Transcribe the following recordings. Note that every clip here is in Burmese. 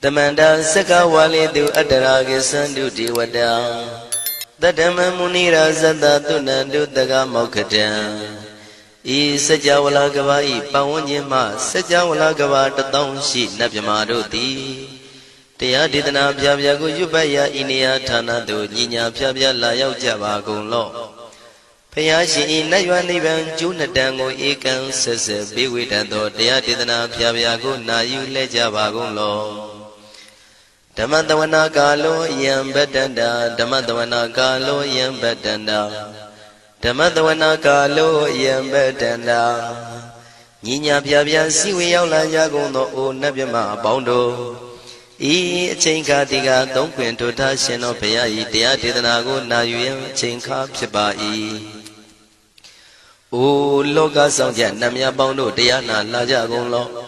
Tamanda Saka Wali do Adaragi Sandu Diwada Tadama Munira Zada Tunandu Daga Mokatan E Sajawala Gavai Pawanyama Sajawala Gava Tatong Shi Nabyamaroti Tia Didana Pyago Yubaya Inia Tana do Nina Pyabya Layao Java Golo Payashi Nayanivan Junadango Ekan Sese Biwitado Tia Didana Pyago Nayu Lejava Golo Damadavana Galo Yam Bedanda Damadavana Galo Yam Bedanda Damadavana Galo Yam Bedanda Nina Pyabya Siwi Yaula Yagono O Nabyama Bondo E Chinka Diga Don't Quinto Tashino Payai Tia Didanago Nayu Chinka Pibai O Loga Songja Namya Bondo Diana Laja Golo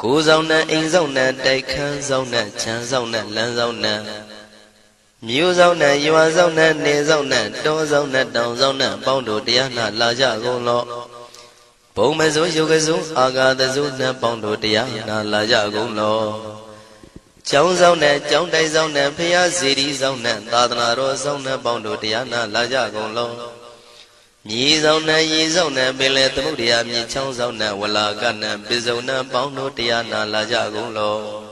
Go Zona, In Zona, Daikan Zona, Chan Zona, Lan Zona Mu Zona, Yua Zona, Ne Zona, Do Zona, Down Zona, Bondo Diana Laja Golo Bomazo Yogazu, Aga the Zuna, Bondo Diana Laja Golo Chong Zona, Chong Dai Zona, Pia City Zona, Dadana Zona, Bondo Diana Laja Golo Yi Zona, Yi Zona, Bele Mudia, Mi Chong Zona, Walla Gana, Bizona, Bondo Diana Laja Golo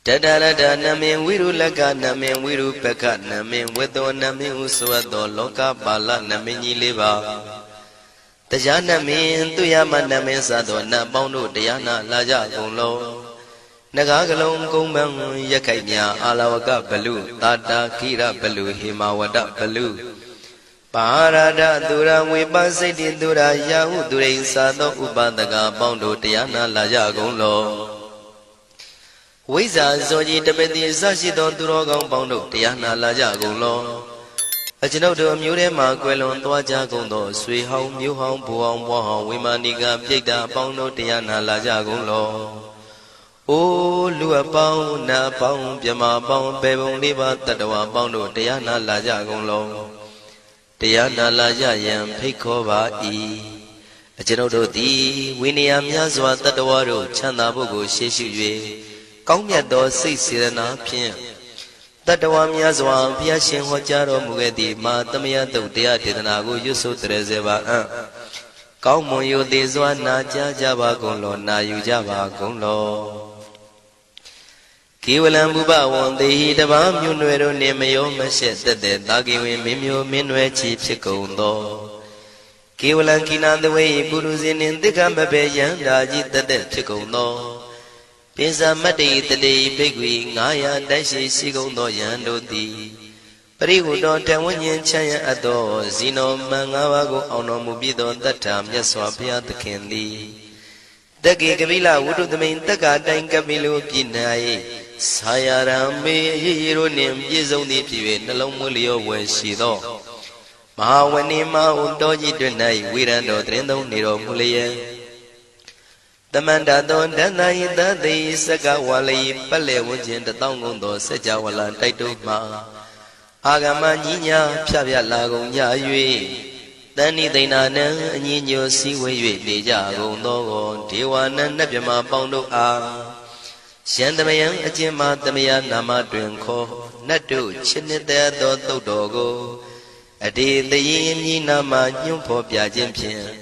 Dadada Namin Wiru Laga Namin Wiru Peka Namin Wedo Namin Uswado Loka Bala Namini Liva Tajana Min Tuyama Namin Sado Na Bondo Diana Laja Golo Nagagalong Gomang Yakanya Alawaka Balu Tata Kira Balu Himawada Balu Parada Dura Wibasiti Dura Yahu Dure Sado Ubadaga Bondo Diana Laja Golo Wiza Zoji Tabeti Sashidon Durogong Bondo Diana Laja Golo Ajinodo Murema Quelon Dwaja Gondo Sui Home Mu Home Buong Wahong Wimaniga Pida Bondo Diana Laja Golo O Lua Pong Na Pong Pyama Pong Bebong Liba Tatawa Bondo Diana Laja Golo Diana Laja Yam Pekova E Ajinodo Di Winiam Yazwa Tatawaro Chanda Bogo Sheshu Kongyato Sisirana Pien Tatawam Yazwa Piashin Hojaro Mugedi Matamia Dia Tidanago Yusu Trezeva Kaumoyo Dezwa Naja Java Golo Na Yujava Golo Kiwalam Buba one day the Bam Yunuero Nemayo Mashet the Dagi Mimio Minwe Chief Chikondo Kiwalan Kina the way Buruzin in the Gambabe Yandaji the Chikondo Pisa Mati the day Bigwi Naya Dashi Sigondo Yandoti Parigu don't tell when you Chaya Ado Zino Mangawago Ono Mubido that time Yaswapia the Candy The Gigavila would the main Taka Dankabilu Pinai Sayarambe Hiro Nim Yizoni Pive Nalomulio Weshido Mahawanima Undoji Dunai Wirando Trendo Niro Mulia The Mandadon Danai the day Saka Wali Pale Wujin the Tongundo Sajawala Taituma Agama Nina Pavia Lago Yayue Dani Dinana Nino Siwe Dejago Nogo Tiwana Nabima Bondo A Shandamayan Ajima Damia Nama Drinko Natu Chinita Do Dogo Adi the Yin Nama Yumpo Piajimpian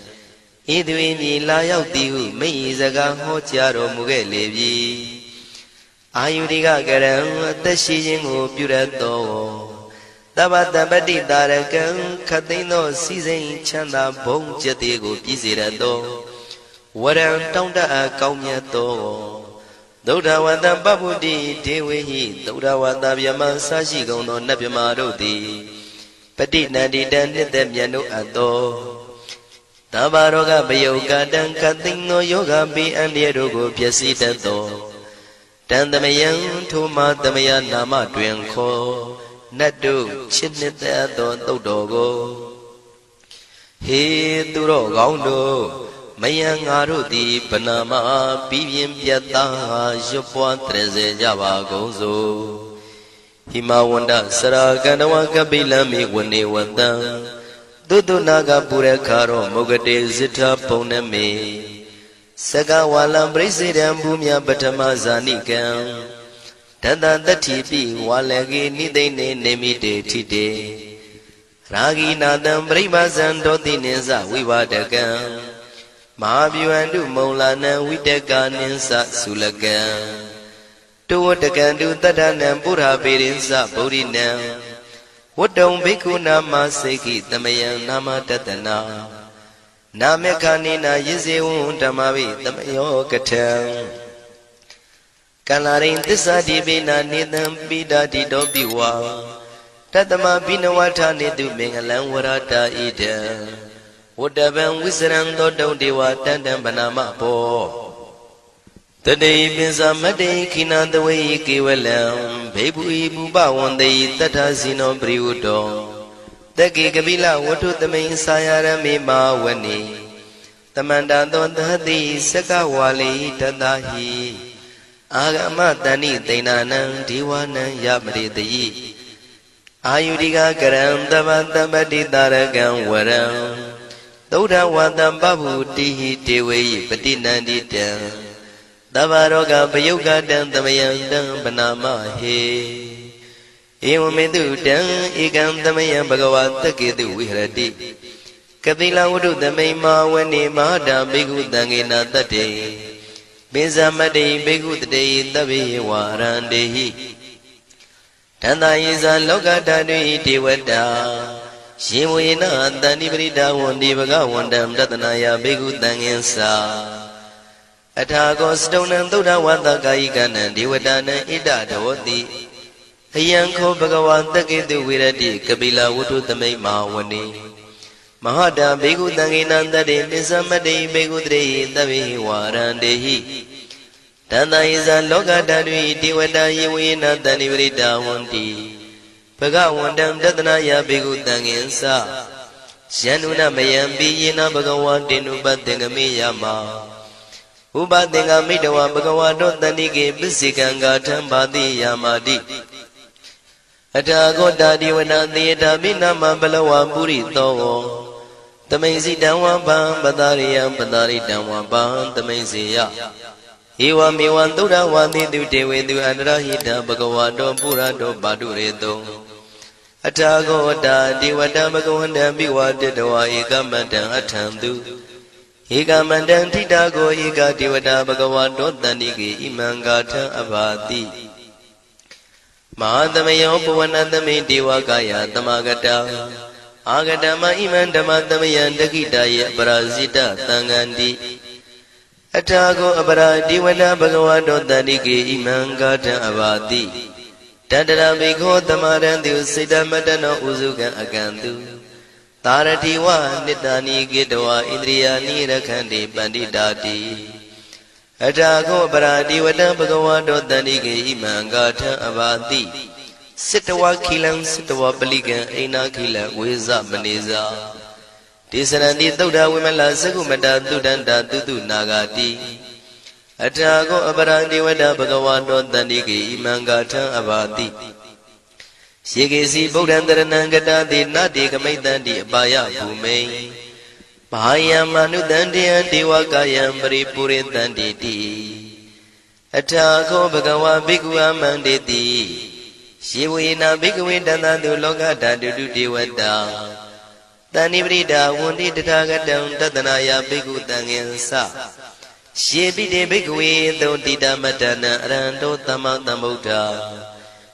Idwini Layao Tiu Meizaga Hotiaro Mugelevi Ayudiga Garam Tashijingo Purato Tabata Badi Darakan Katino Season Chanda Bong Jatigo Pizirado Waran Tonda Kaumyato Doda Wanda Babudi Dewi Doda Wanda Yama Sashi Gono Nabimarodi Pati Nadi Dandit Yano Ado Tabaroga Bayoga Dan Katino Yoga Be and Yerogo Piasitato Dandamayan Tuma Damaya Nama Dwenko Nadu Chinita Don Dodogo He Duro Gaundo Mayang Arudi Panama Pivian Piata Jopua Treze Java Gozo Himawanda Saraganawa Kabila Mi Wani Wanda Dudu Naga Purekaro Mogade Zita Poneme Saka walam presidam bumya patama zanikam Tata tatipi walagi nidene nemite tite Ragi nadam brahmazan doti ninsa vivadakam Mahabhyuandu maulana vidaka ninsa sulakam Tuwatakandu tadanam pura pirinsa purinam Wadam bhikkhu nama seki tamayam nama tatana Namekhanina yizevun dhamavi tamayo katham Kalarin tisadibina nidam pidati dobiwa Tatama binawata nidu mengalam warata ida Wadavam wisram dodam dewa tandam banama po Tadei pinsa madei kinandawai kevalam Bhebu ibu bawandai tata sino priyudo Dagi kabila watu tamay sayarami mawani Tamanda dondhati saka wali tadahi Agama tani tainanang diwanang yamritayi Ayudika karam tabantabati tarakam waram Tauda watam babu tihi tewayi patinandita Tavaroga payuga dan tamayang dan panama he Ewamedu dan ikam tamayang bhagavata ketu vihrati Kapila wudu tamay mawani mahada bhikkhu tangena tate Binsamade bhikkhu tate tabi warandehi Tanda yisa lokatadui devata Shivuyena tani prita wandi bhagavandam tatanaya bhikkhu tangensa Athago stonam tuda wata kayikanam devatanan ida dhoti Hayankho bhagavata ketu virati kapila wudu tamay mawani Mahada bhikkhu tangena tate binsamade bhikkhu tate tabi warandehi Tanda yisa lokatadui devata yivuyena tani prita wandi Bhagavandam tatanaya bhikkhu tangensa Syanuna mayampi yena bhagavatenu patengami yama Upatenga midawa bhagavato tanike pisikanga thambati yamati Athago divana theta binama balawa puri togo Tamaisi damwa bham padariyam padaritam bham tamaisiya Ewa mewan tuda wati dutewe du andrahita bhagavato purato padureto Athago divata bhagavandam bhivatetawa ekamantam athamtu Ekamandam titago eka devata bhagavato tanike imangatha abhati Mahadamayo puvanatame devakaya tamagata Agatama iman dhamatamayan dakitaya parasita tangandi Athago apara devata bhagavato tanike imangatha abhati Tadara bhikho tamarantu siddhamatano usukan akantu Taratiwa nitani gitawa indriyani rakhandi panditati Athago paradivata bhagavato tanike imangatha abhati Sittawa khilam sittawa palikan aina khila veza maneza Tisaranti tauda vimala sakumata tudanta tutu nagati Athago paradivata bhagavato tanike imangatha abhati Shikesi Bodhantaranangata Nati Kamaitanti Abaya Bhume Bahaya Manutantiyan Devakayam Paripuritanti Athago Bhagava Bhikkhu Amanditi Shivuyena Bhikkhu Dantantu Lokata Dudu Devata Tani Prita Wundi Tathagatam Tatanaya Bhikkhu Tangensa Shivite Bhikkhu Dotita Matana Aranto Tamatambuddha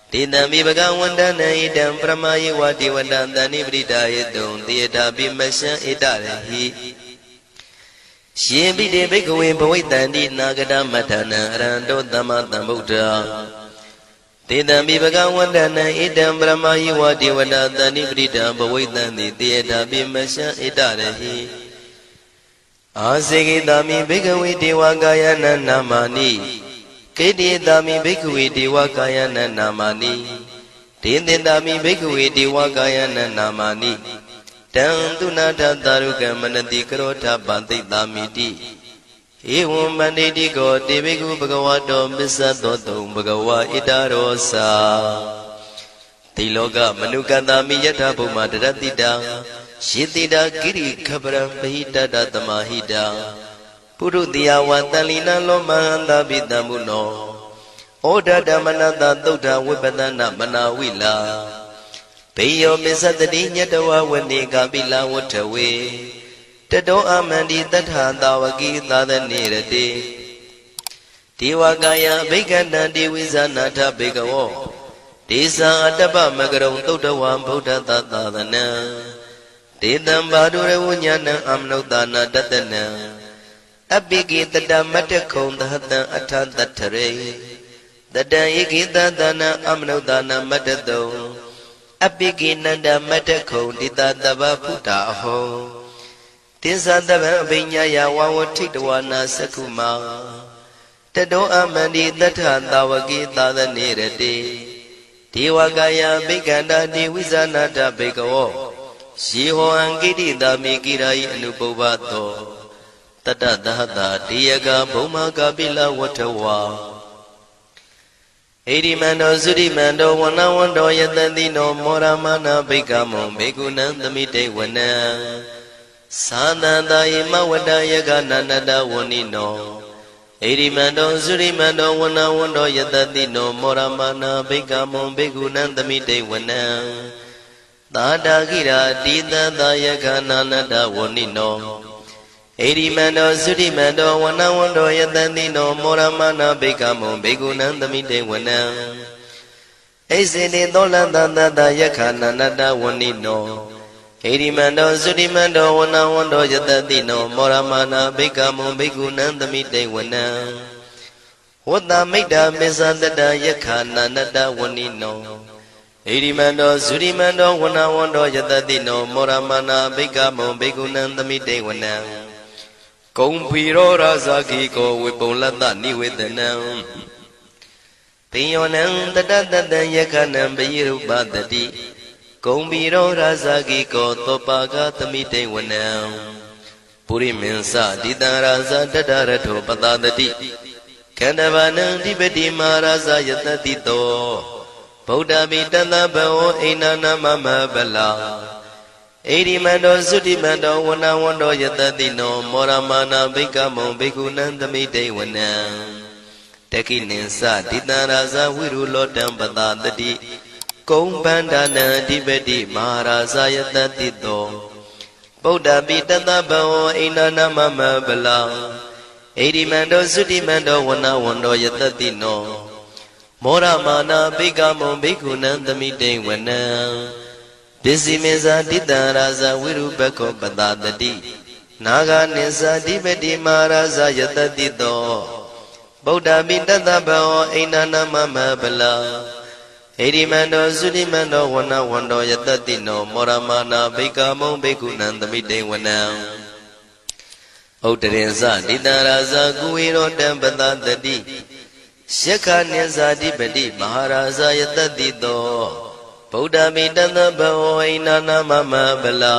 Tidami bhagavandana idam pramayi vati vadantani pritayadum tiyata bimasya itarahi Shimbide bhikkhave bhavaitanti nagata matana aranto tamatambuddha Tidami bhagavandana idam pramayi vati vadantani prita bhavaitanti tiyata bimasya itarahi Asekitami bhikkhave devakayana namani Kedidami bhikkhave devakayana namani Tindindami bhikkhave devakayana namani Tantunata tarukam manati karota pantithamiti Evam manditi ko te bhikkhu bhagavato missadotum bhagava itarosa Tiloka manukatami yatha bhuma daratita Shitita kiri khaparam pahita tamahita ပုရုတိယဝတလီနလောမဟန္တာပိတံမုနောဩဒဓမ္မနတသုဒ္ဓဝိပဒနာမနာဝိလာဘေယောမစ္စတတိညတဝဝနေကပိလဝထဝေတတောအမန္တိတထသာဝကိသာသနေရတိဒေဝကာယဘိက္ခန္တံဒေဝိဇာနာထဘေကဝောဒေသံအတ္တပမကရုံသုဒ္ဓဝံဗုဒ္ဓသာသနံဒေတံဘာဒုရဝဉ္ဉဏံအမနုဿာနာတတနံအပိကိတတမတ္တခုံသဟတံအထတထရေတတံဧကိတသနံအမနုဿာနာမတ္တတုံအပိကိနန္ဒမတ္တခုံတိတတဗ္ဗဖုတာအဟောတိသတဗံအဘိညာယဝဝထိတဝနာသက္ခုမာတတောအမန္တိတထသာဝကိသာသနေရတိဒေဝကာယဘိက္ခန္တာဒေဝိဇာနာတဘေကဝောယေဟောအံကိတိတာမိကိရာယိအနုပုဗ္ဗသောတတသဟတာတေယကဘုံမကပိလဝထဝါဣရိမန္တောသုရိမန္တောဝနဝန္တောယတတိနောမောရမနာဘိက္ခမောဘေကုဏံသမိတေဝနံသာသန္တာယမဝတ္တယကနန္တဝနိနောဣရိမန္တောသုရိမန္တောဝနဝန္တောယတတိနောမောရမနာဘိက္ခမောဘေကုဏံသမိတေဝနံသာတာကိရာတိတသာယကနာနတဝနိနောဣရိမန္တောသုရိမန္တောဝနဝန္တောယတတိနောမောရမနာဘိက္ခမောဘေကုဏံသမိတေဝနံဣစေတိသောလန္တသတယခာနာနတဝနိနောဣရိမန္တောသုရိမန္တောဝနဝန္တောယတတိနောမောရမနာဘိက္ခမောဘေကုဏံသမိတေဝနံဝတ္တမိတ္တမေသတတယခာနာနတဝနိနောဣရိမန္တောသုရိမန္တောဝနဝန္တောယတတိနောမောရမနာဘိက္ခမောဘေကုဏံသမိတေဝနံကုံဖီရောရာဇာကိကောဝေပုံလတ္တနိဝေဒနံပိယောနံတတတတံယခနံပယိရုပတတိကုံဖီရောရာဇာကိကောသောပါကသမိတေဝနံပုရိမင်းစတိတံရာဇာတတရထောပတတတိခန္ဓဗာနံဓိပတိမာရာဇာယတတိတောဗုဒ္ဓမိတသဗ္ဗဝဣန္ဒနာမမဗလာဣရိမန္တောသုတိမန္တောဝနဝန္တောယတတိနောမောရမနာဘိက္ခမောဘေကုဏံသမိတေဝနံတခိနိသတိတံရာဇဝိရုလောတံပတတတိကုံဗန္ဒနံအဓိပတိမဟာရာဇယတတိတောဗုဒ္ဓပိတသဗ္ဗဝဣန္ဒနာမမဗလာဣရိမန္တောသုတိမန္တောဝနဝန္တောယတတိနောမောရမနာဘိက္ခမောဘေကုဏံသမိတေဝနံပစ္စည်းမေဇာတိတံရာဇဝိရုပခောပတတတိနာဂာနိသဓိပတိမဟာရာဇယတတိတောဗုဒ္ဓပိတသဗ္ဗဝဣန္ဒနာမမဗလာဣရိမန္တောသုတိမန္တောဝနဝန္တောယတတိနောမောရမနာဘိက္ခမောဘေကုဏံသမိတေဝနံဥတရင်ဇတိတံရာဇကုဝေရောတံပတတတိယက္ခနိသဓိပတိမဟာရာဇယတတိတောဗုဒ္ဓမိတသဗ္ဗဝဣန္ဒနာမမဗလာ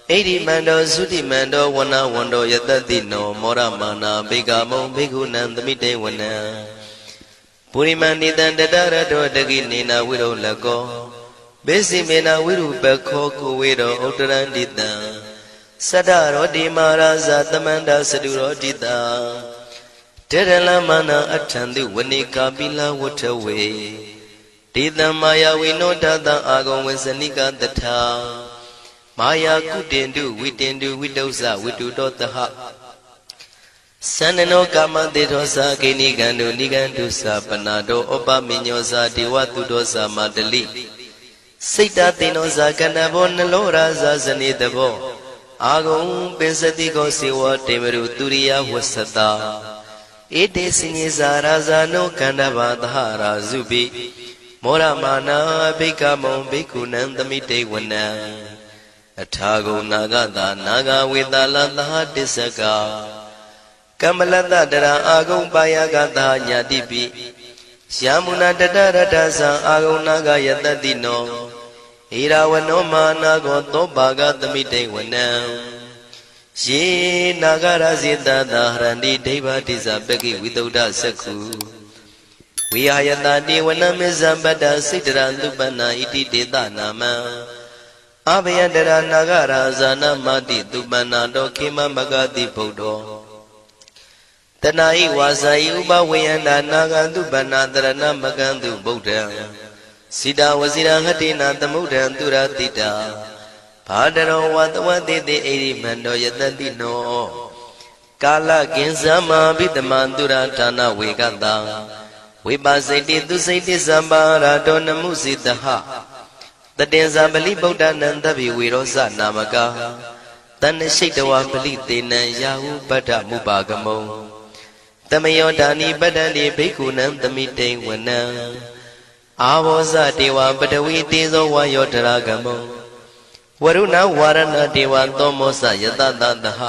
ဣရိမန္တောသုတိမန္တောဝနဝန္တောယတတိနောမောရမနာဘိက္ခမောဘေကုဏံသမိတေဝနံပုရိမန္တိတံတတရတောတကိနေနဝိရုလကောဘေစီမေနဝိရုပခောကုဝေရောဥတရန္တိတံသတ္တရောတိမာရာဇသမန္တသတုရောတိတံတေရလမနာအထံတိဝနိကာပိလဝထဝေဒေတံမာယဝိနောတတံအာဂုံဝေစနိကတထာမာယာကုတင်တုဝိတင်တုဝိတုဇဝိတုတောတဟသန္နနောကာမတေသောသာကိနိကံတုနိကံတုသာပနာတောဩပမိညောသာဒေဝတုတောသာမတလိစိတ်တသိနောသာကန္နဘောနလောရာဇာဇနေတဘောအာဂုံပင်စတိကောစေဝတေမရုသူရိယဝဆတာဧတေစဉ္ဇာရာဇာနောကန္နဘာသဟရာဇုပိမောရမနာဘိက္ခမောဘေကုဏံသမိတေဝနံအထာဂုံနာဂတာနာဂဝေတာလသဟတစ္စကကမ္မလတ္တတရာအာဂုံပါယကတာညာတိပိယာမုနာတတရတသံအာဂုံနာဂယတတိနောဣရာဝနောမာနာကောသောပါကသမိတေဝနံယေနာဂရဇိတသာဟရန္တိဒိဗ္ဗတိဇပကိဝိတုဒ္ဓသက္ခုဝိဟာယတတိဝနမေဇံပတ္တစိတ္တရံသူပန္နာဣတိတေသနာမံအဘယတရနာဂရာဇာနမတိသူပန္နာတောခေမမဂတိဗုဒ္ဓော တဏှာဤဝါစာဤဥပဝေယန္တာနာဂန္တုပဏ္ဏတရဏမကန္တုဗုဒ္ဓံစိတဝစီရဟတိနာသမုဒ္ဒံသူရတိတာဘာတရောဝတဝတိတိဣရိမန္တောယတတိနောကာလကင်္စမဘိတမန္တုရဌာနဝေကတံဝိပါစိတိသူစိတိသံပါရာတောနမှုစိတဟတတေဇာပလိဗုဒ္ဓနံတဗိဝေရောဇနာမကာတဏ္ဏရှိတဝပလိတေနံယာဟုပတ္ထမုပါကမုံတမယောဒာနိပတ္တန္တိဘိက္ခုနံသမိတိဝနံအာဘောဇတေဝပတဝီတေဇောဝါယောတရာကမုံဝရုဏဝါရဏတေဝသောမောဇယတတသဟ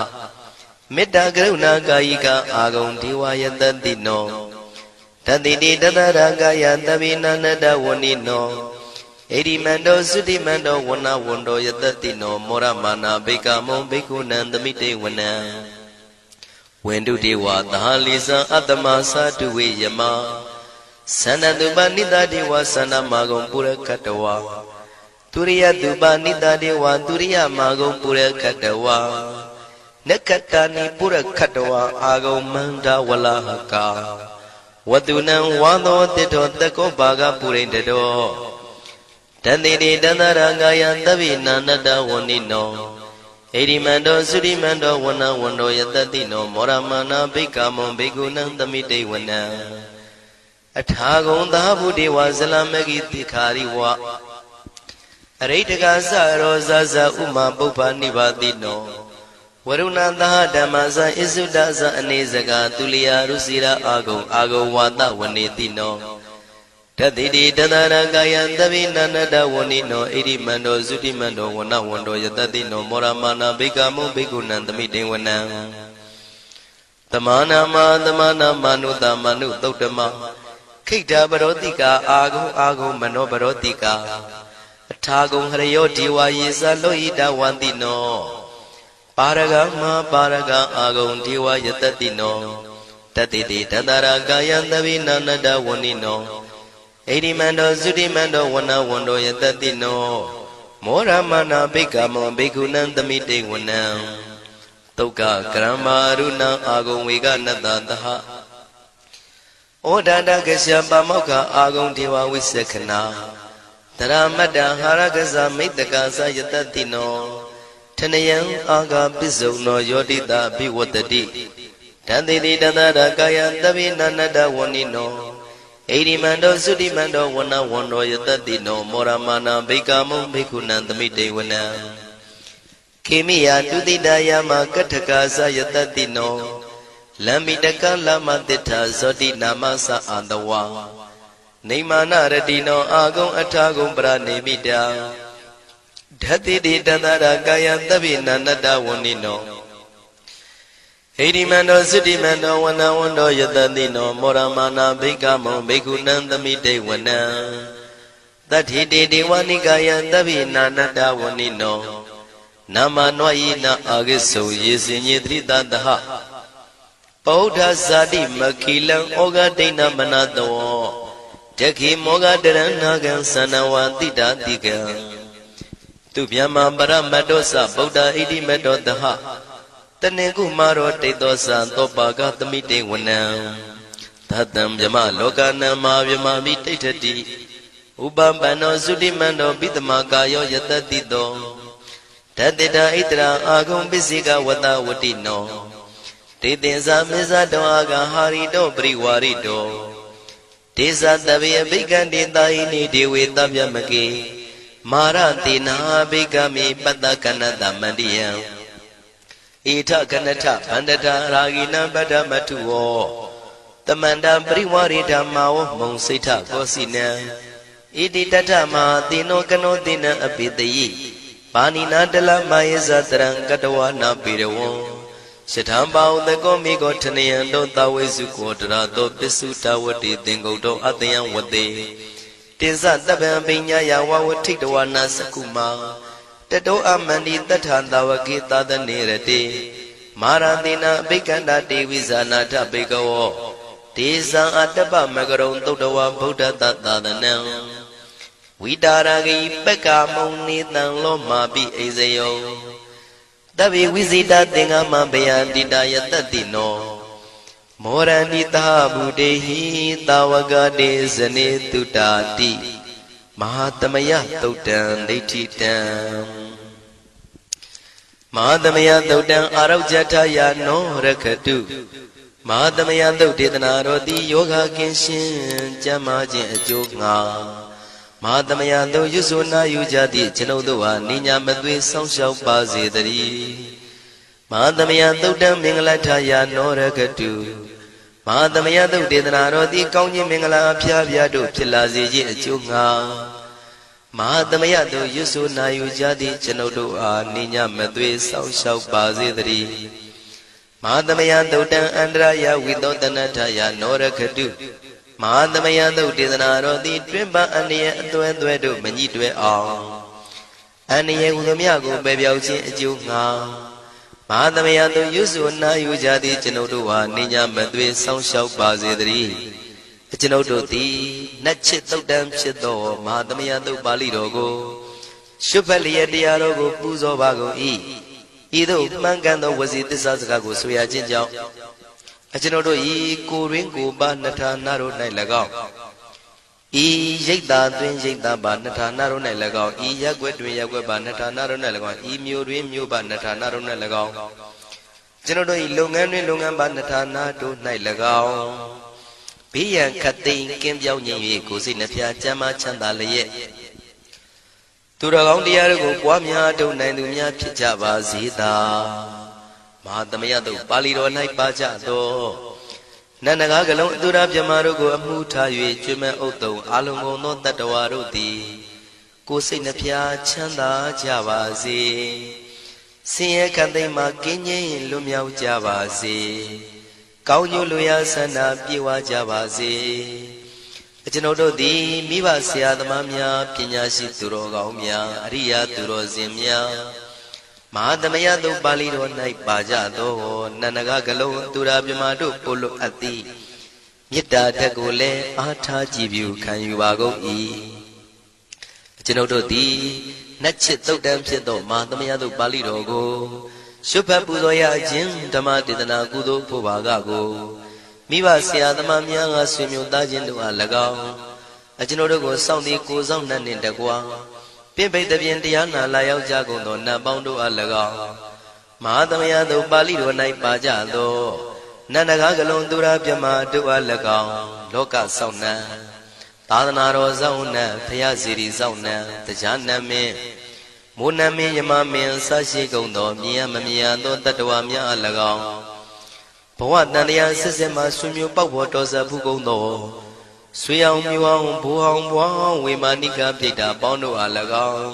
မေတ္တာကရုဏာကာယိကအာဂုံဒေဝယတတိနောတတိတိတတရာကာယတဗိနန္တဝဏိနောဣရိမန္တောသုတိမန္တောဝဏဝန္တောယတတိနောမောရမာနာဘိက္ခမုံဘိက္ခုနံသမိတေဝနံဝန္တုတေဝသာလိသံအတ္တမသာတုဝေယမသန္တတုပနိတတေဝသန္တမာဂုံပုရခတဝါသူရိယတုပနိတတေဝသူရိယမာဂုံပုရခတဝါနက္ခတာနိပုရခတဝါအာဂုံမန္တဝလဟကာဝတုနံဝါသောတိတောတကောဘာဂပုရိန္တတောတတိတိတန္တရာကာယသဗ္ဗိနာနတဝဏိနောဣရိမန္တောသုရိမန္တောဝဏဝန္တောယတတိနောမောရမာနာဘိက္ခမုံဘိက္ခုနံသမိတေဝနံအထာဂုံသာဗုဒေဝဇလမဂိတိခာရိဝအရိတကသရောဇဇဥမာပုပ္ပနိဗ္ဗာတိနောဝရုဏသဟဓမ္မဇဣစုဒဇအနေစကာသူလျာရုစီရာအာဂုံဝါဒဝနေတိနောတတိတိတတရကာယံသဗ္ဗိနန္တဝဏိနောဣရိမန္တောသုတိမန္တောဝဏဝန္တောယတတိနောမောရမာနာဘိက္ခမုံဘိက္ခုနံသမိတေဝနံသမာနာမနုတမနုသုတ်တမခိတ္တပရောတိကာအာဂုံမနောပရောတိကာအထာဂုံဟရယောဒေဝယေသလောဟိတဝန္တိနောပါရဂမပါရဂအာဂုံဒေဝယတတိနောတတိတိတတရာကာယံသဗ္ဗိနန္တဝဏိနောဣရိမန္တောသုတိမန္တောဝဏဝန္တောယတတိနောမောရမာနာဘိက္ခမုံဘိက္ခုနံသမိတေဝနံတုက္ကကရမရုဏံအာဂုံဝေကနတသဟဩဒန္တကစ္စပမောက္ခအာဂုံဒေဝဝိသက္ခနာတရမတ္တဟာရကဇမိတ္တကာသယတတိနောထနယံအာဂပစ္စုံနောယောတိတာဘိဝတ္တိတန္တိတိတတရကာယသဗ္ဗိနန္တဝဏိနောဣရိမန္တောသုတိမန္တောဝဏဝန္တောယတတိနောမောရမာနာဘိက္ခမုံဘိက္ခုနံသမိတေဝနံခေမိယတုတိတယမကထကာသယတတိနောလမ္မိတကလမတိထာဇောတိနာမသအာတဝါနေမာနရတိနောအာဂုံအထာဂုံပရနေမိတာဓတ္တိတိတတရာကာယသဗ္ဗိနန္တဝဏိနောဣရိမန္တောသုတိမန္တောဝဏဝန္တောယတတိနောမောရမာနာဘိက္ခမုံဘိက္ခုနံသမိတေဝနံတတ္ထိတေဒေဝနိကာယသဗ္ဗိနာနတဝဏိနောနာမနောယိနာအာဂိစုံယေစင်ညေတိတတဟဗုဒ္ဓဇာတိမခိလံဩဃဒိဏမနတောတခိမောဃတရဏကံသနဝတိတာတိကံသူဗျမပရမတ္တောသဗုဒ္ဓဣတိမတ္တောတဟတနေကုမာရောတိတောသံသောပါကသမိတေဝနံသတ္တံဗျမလောကနံမာဗျမမိတိဋ္ဌတိဥပပန္နောသုတိမန္တောပိတမကာယောယတတိတောတတ္တဣတရာအာဂုံပစ္စိကဝတဝတိနောတေသင်္ဇာမေဇတောအာဂဟာရိတောပရိဝါရိတောဒေဇတဗေဘိက္ခန္တေတာဟိနိဒေဝေတဗျမကေမာရတေနာဘိက္ခမေပတ္တကနတမန္တိယံဣထကနထဗန္တတာရာဂိနံပတ္တမထုဝောတမန္တပရိဝါရိဓမ္မာဝမုံစိဋ္ဌကောစီနံဣတိတထမဟာတိနောကနောတိနံအပိတယိပါဏိနာတလမယေဇတရံကတဝနာပေရဝံယထံပါဥတကောမိကောထနယံတောတဝေစုကောတရာတောပစ္စုတဝတိသင်္ကုတ်တောအတယံဝတေတိဇတပံပိညာယဝဝထိတဝနာစကုမာတတောအမန္တိတထံတဝကေသဒနေရတေမာရတိနာအဘိက္ခန္တာတေဝိဇာနာထဘေကဝောဒေဇံအတ္တပမကရုံသုတ်တဝဗုဒ္ဓတသာသနံဝိတာရဂိပက္ကာမုံနေတံလောမာပိအိဇယောတဗ္ဗေဝိဇိတသင်္ဃမဘယန္တိတယတတိနော မောရဏိတာဗုဒေဟိတာဝကတေဇနေတုတာတိမဟာသမယသုတ်တံဒိဋ္ဌိတံမဟာသမယသုတ်တံအာရောဇထယာနောရခတုမဟာသမယသုတ်ဒေသနာတော်သည်ယောဂကင်းရှင်းကျမ်းမာခြင်းအကျိုးငါမဟာသမယသုတ်ရွဆိုနာယူကြသည့်ကျွန်ုပ်တို့ဟာနိညာမသွေဆောင်းလျှောက်ပါစေတည်းမဟာသမယသုတ်တံမင်္ဂလထယာနောရခတုမဟာသမယသုတ်ဒေသနာတော်သည်ကောင်းခြင်းမင်္ဂလာအဖျားဖျားတို့ဖြစ်လာစေခြင်းအကျိုးငါမဟာသမယသို့ရွဆိုနာယူကြသည့်ကျွန်ုပ်တို့အားနိညာမသွေဆောင်းလျှောက်ပါစေတည်းမဟာသမယသုတ်တံအန္တရာယဝိသောတနထယာနောရခတုမဟာသမယသုတ်ဒေသနာတော်သည်တွင်ပအန္တရာယ်အသွဲသွဲတို့မညှိတွဲအောင်အန္တရာယ်ဟူသည်များကိုပယ်ပြောက်ခြင်းအကျိုးငါမဟာသမယသို့ရွဆိုနာယူကြသည့်ကျွန်ုပ်တို့ဟာနိညာမသွေဆောင်းလျှောက်ပါစေတည်းကျွန်ုပ်တို့သည်နတ်ချစ်သုတ်တံဖြစ်သောမဟာသမယသုတ်ပါဠိတော်ကိုရှုဖတ်လျက်တရားတော်ကိုပူဇော်ပါကုန်၏ဤသို့မှန်ကန်သောဝစီသစ္စာစကားကိုဆိုရခြင်းကြောင့်ကျွန်ုပ်တို့ဤကိုရင်းကိုပါနှထာနာတို့၌၎င်းဤရိတ်တာတွင်ရိတ်တာပါနှထာနာတို့၌၎င်းဤရက်ွက်တွင်ရက်ွက်ပါနှထာနာတို့၌၎င်းဤမြို့တွင်မြို့ပါနှထာနာတို့၌၎င်းကျွန်ုပ်တို့ဤလုပ်ငန်းတွင်လုပ်ငန်းပါနှထာနာတို့၌၎င်းဘေးရန်ခတ်သိမ်းကင်းပြောင်းခြင်း၍ကိုယ်စိတ်နှဖျားချမ်းသာချမ်းသာလျက်သူတော်ကောင်းတရားတို့ကိုပွားများထုတ်နိုင်သူများဖြစ်ကြပါစေသာမဟာသမယသုတ်ပါဠိတော်၌ပါကြသောနန္ဒကားကလုံးအတုရပြမတို့ကိုအမှုထား၍ကျွမ်းမဲ့ဥတုံအာလုံကုန်သောတတ္တဝါတို့သည်ကိုယ်စိတ်နှဖျားချမ်းသာကြပါစေဆင်းရဲခတ်သိမ်းမှကင်းငြိမ်းလွတ်မြောက်ကြပါစေကောင်းကျိုးလူရဆန္ဒပြေဝကြပါစေကျွန်ုပ်တို့သည်မိဘဆရာသမားများပညာရှိသူတော်ကောင်းများအရိယာသူတော်စင်များမဟာသမယသုတ်ပါဠိတော်၌ပါကြသောနန္ဒကကလုံးသူရာပြမတို့ပို့လို့အပ်သည်မေတ္တာဓာတ်ကိုလည်းအားထားကြည်ပြုခံယူပါကုန်၏ကျွန်ုပ်တို့သည်နတ်ချစ်သုတ်တံဖြစ်သောမဟာသမယသုတ်ပါဠိတော်ကိုရှုဖတ်ပူဇော်ရခြင်းဓမ္မဒေသနာကုသိုလ်ဖို့ပါကကိုမိဘဆရာသမားများကဆွေမျိုးသားချင်းတို့အား၎င်းကျွန်တော်တို့ကိုစောင့်တည်ကိုစောင့်နှံ့နှင့်တကွာပြင့်ပိတ်သဖြင့်တရားနာလာရောက်ကြကုန်သောနတ်ပေါင်းတို့အား၎င်းမဟာသမယသုတ်ပါဠိတော်၌ပါကြသောနန္ဒကားကလုံးသူရာပြမတို့အား၎င်းလောကဆောင်နှံသာသနာတော်ဆောင်နှံဘုရားစီရီဆောင်နှံတရားနတ်မင်းမိုးနမင်းယမမင်းဆရှိကုန်သောမြင်ရမမြင်ရသောတတ္တဝါများအား၎င်းဘဝတန်တရားဆက်ဆက်မှဆွေမျိုးပေါက်ဖို့တော်စပ်ဘူးကုန်သောဆွေအောင်မျိုးအောင်ဘိုးအောင်ဘွားအောင်ဝေမာနိကပြိတ္တာပေါင်းတို့အား၎င်း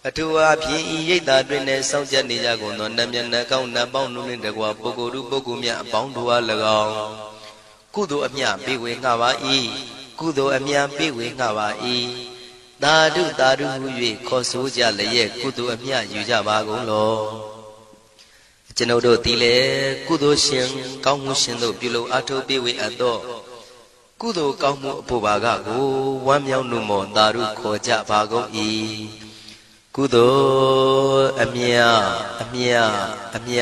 အထူးအားဖြင့်ဤရိတ်တာတွင်နဲ့စောင့်ကြနေကြကုန်သောနတ်မြတ်နတ်ကောင်းနတ်ပေါင်းတို့နှင့်တကွာပုဂ္ဂိုလ်တို့ပုဂ္ဂိုလ်များအပေါင်းတို့အား၎င်းကုသိုလ်အမြပေးဝေငှပါ၏ကုသိုလ်အမြပေးဝေငှပါ၏သာဓုသာဓုဟု၍ခေါ်ဆိုကြလျက်ကုသိုလ်အမြယူကြပါကုန်လောကျွန်ုပ်တို့သည်လည်းကုသိုလ်ရှင်ကောင်းမှုရှင်တို့ပြုလို့အထုပ်ပေးဝေအပ်သောကုသိုလ်ကောင်းမှုအဖို့ပါကကိုဝမ်းမြောက်နှုမောသာဓုခေါ်ကြပါကုန်၏ကုသိုလ်အမြအမြအမြ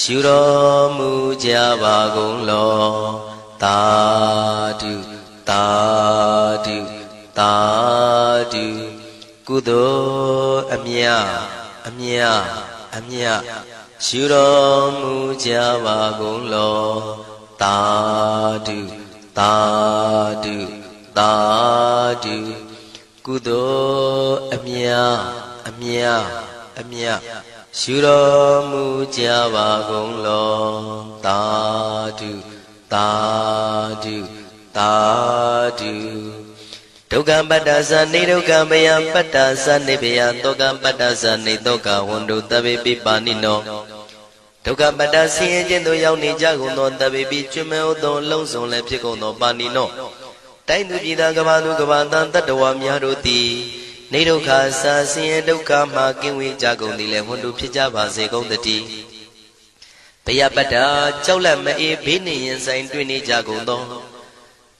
ယူတော်မူကြပါကုန်လောသာဓုသာဓုသာဓုကုသိုလ်အမြအမြအမြယူတော်မူကြပါကုန်လောသာဓုသာဓုသာဓုကုသိုလ်အမြအမြအမြယူတော်မူကြပါကုန်လောသာဓုသာဓုသာဓုဒုက္ခပတ္တသနေဒုက္ခမယပတ္တသနေဘယတောကပတ္တသနေတောကဝန္တုတဗေပိပါဏိနောဒုက္ခပတ္တဆင်းရဲခြင်းသို့ရောက်နေကြကုန်သောတဗေပိကျွမ်းမဲ့သောလုံးစုံလည်းဖြစ်ကုန်သောပါဏိနောတိုင်းသူပြည်သားကဘာသူကဘာတန်တတ္တဝါများတို့သည်နေဒုက္ခစာဆင်းရဲဒုက္ခမှကင်းဝေးကြကုန်သည်လည်းဝန္တုဖြစ်ကြပါစေကုန်တည်းဘယပတ္တကြောက်လန့်မအေးဘေးနှင့်ရင်ဆိုင်တွေ့နေကြကုန်သော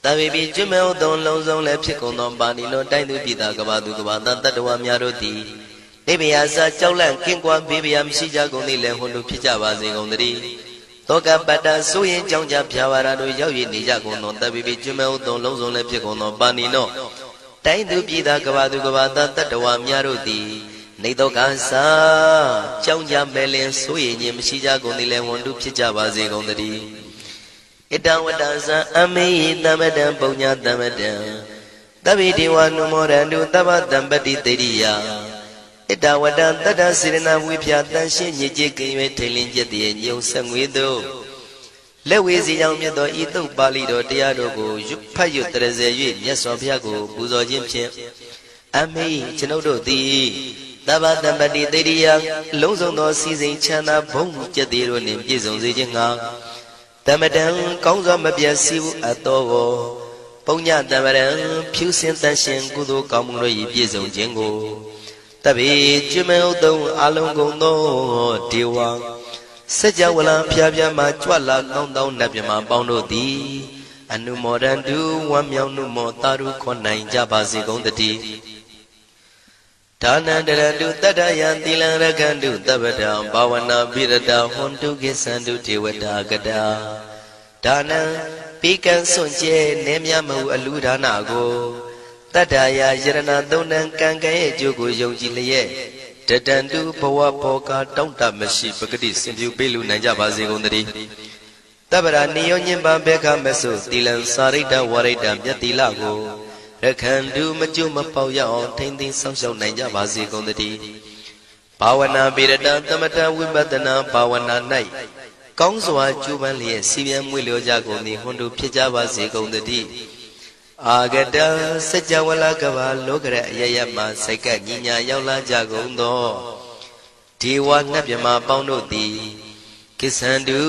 တဗေပိကျွမ်းမဲ့သောလုံးစုံလည်းဖြစ်ကုန်သောပါဏိနောတိုင်းသူပြည်သားကဘာသူကဘာတန်တတ္တဝါများတို့သည်နေဘယစာကြောက်လန့်ကင်းကွာဘေးဘယမရှိကြကုန်သည်လည်းဝန္တုဖြစ်ကြပါစေကုန်တည်း တောကပတ္တဆိုရင်ကြောင့်ကြဖြာဝါရတို့ရောက်ရနေကြကုန်သောတပိပိကျွမဲဥသောလုံးစုံလည်းဖြစ်ကုန်သောပါဏိနောတိုင်းသူပြည်သားကဘာသူကဘာသားတတ္တဝါများတို့သည်နေတော့ကစားကြောင့်ကြမဲ့လင်ဆိုရင်ခြင်းမရှိကြကုန်သည်လည်းဝန်တုဖြစ်ကြပါစေကုန်သတည်းဣတံဝတ္တဇံအမေဟိသမတံပုံညာသမတံသဗ္ဗေဒေဝနုမောရန္တုသဗ္ဗတံပတိတေရိယဣတဝတ္တတတ္တစေရနာဝိဖြာတန်ရှင်းညစ်ကြေးကင်၍ထိန်လင်းကျက်တည်းညုံဆက်ငွေသို့လက်ဝေစီကြောင့်မြတ်သောဤသုတ်ပါဠိတော်တရားတို့ကိုဖတ်ရွတ်တရစေ၍မြတ်စွာဘုရားကိုပူဇော်ခြင်းဖြင့်အမေကျွန်ုပ်တို့သည်သဗ္ဗတံပတိတေရိယလုံးစုံသောစီစဉ်ချမ်းသာဘုံကျက်တည်းတို့နှင့်ပြည့်စုံစေခြင်းငှာတမတံကောင်းစွာမပြတ်စီဘူးအတော်ကိုပုံညတမရံဖြူစင်တန်ရှင်ကုသိုလ်ကောင်းမှုတို့၏ပြည့်စုံခြင်းကိုတပိကျွမဲဥတုံအလုံးကုန်သောဒေဝစัจ java လံဖျားဖျားမှကြွလာကောင်းသောနတ်မြမပေါင်းတို့သည်အနုမောဒန္တုဝမ်းမြောက်နုမောတာရုခွန်နိုင်ကြပါစေကုန်တည်းဒါနန္တရတုတတ္တယံသီလံရကန္တုတပ္ပတံဘာဝနာပိရတဟွန်တုကိသန္တုဒေဝတာကတာဒါနံပိကံစွန့်ကျဲနေမြမဟုအလူဒါနကိုတတ္တယာယရဏသုံးနံကံကံရဲ့အကျိုးကိုယုံကြည်လျက်တတန္တုဘဝဘောကတောင့်တမရှိပဂတိစင်ပြုပေးလူနိုင်ကြပါစေကုန်သတည်းတပ္ပရာနိယောညင်ပံဘေခမဆုသီလံစာရိတ္တဝရိတ္တမြတ်တိလကိုရခန္တုမကျွမပေါရအောင်ထိမ့်သိမ်းဆောင်ရှောက်နိုင်ကြပါစေကုန်သတည်းဘာဝနာပိရတသမထဝိပဿနာဘာဝနာ၌ကောင်းစွာကျူးပန်းလျက်စီပြန်မွေလျောကြကုန်သည်ဟွန်တို့ဖြစ်ကြပါစေကုန်သတည်းအာဂတစัจ java လကဘာလောကရအယယမှစိတ်ကညီညာရောက်လာကြကုန်သောဒေဝနတ်မြမပေါင်းတို့သည်ကိသန္တု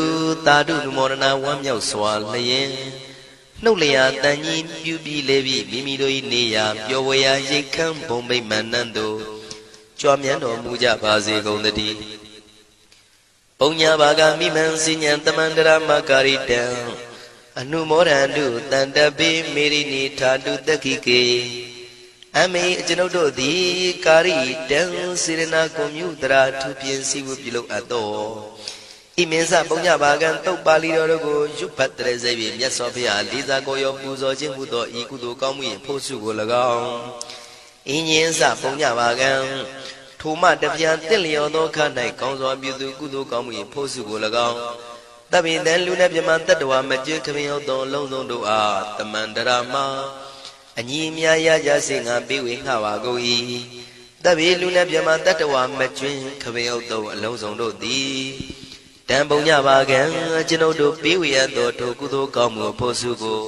သာဓုနုမောဒနာဝမ်းမြောက်စွာလျင်နှုတ်လျာတန်ကြီးပြုပြီးလေပြီးမိမိတို့၏နေရာပျော်ဝေရာရိတ်ခမ်းဘုံမိတ်မန္တန်တို့ကြွမြန်းတော်မူကြပါစေကုန်သတည်းပုံညာဘာဂမိမံစိညာတမန္တရမကာရိတံအနုမောဒန္တုတန္တပိမေရိနိထာတုတက္ခိကေအမေကျွန်ုပ်တို့သည်ကာရိတံစေရနာကွန်မြူတရာထူပြင်းစည်းဝပြုလုပ်အပ်သောဣမင်းစပုံညဘာကံတုတ်ပါဠိတော်တို့ကိုရွတ်ဖတ်တရစေပြီးမြတ်စွာဘုရားလေးစားကိုရောပူဇော်ခြင်းဟူသောဤကုသိုလ်ကောင်းမှု၏ဖို့စုကို၎င်းအင်းရင်စပုံညဘာကံထိုမှတပြားတင့်လျော်သောခါ၌ကောင်းစွာပြုသူကုသိုလ်ကောင်းမှု၏ဖို့စုကို၎င်းတပိတံလူနဲ့မြမတတ္တဝါမကျွခမင်းရောက်သောလုံးစုံတို့အားတမန္တရာမအညီအမြရကြစေငါပေးဝေငှပါကုန်၏တပိလူနဲ့မြမတတ္တဝါမကျွခမင်းရောက်သောအလုံးစုံတို့သည်တံပုံညပါကံကျွန်ုပ်တို့ပေးဝေရသောထိုကုသိုလ်ကောင်းမှုဖို့စုကို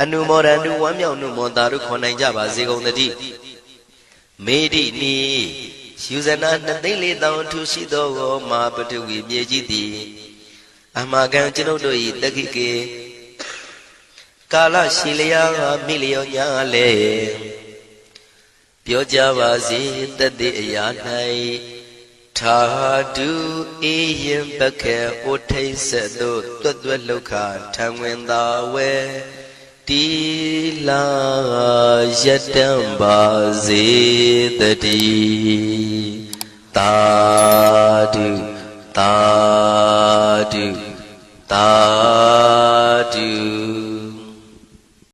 အနုမောဒန္တုဝမ်းမြောက်နုမောတာတို့ခွန်နိုင်ကြပါစေကုန်သတည်းမေတိနီယူဇနာ2,400,000ထူရှိသောမာပတုဝီမြေကြီးသည်အမကံကျွန်ုပ်တို့၏တက္ခိကေကာလရှိလျာမိလျောညာလေပြောကြပါစေတသက်အရာ၌ထာတုအေယံပခေဩထိတ်ဆက်သို့တွတ်တွတ်လောက်ခထံဝင်သာဝဲတီလာယတံပါစေတတိသာဓု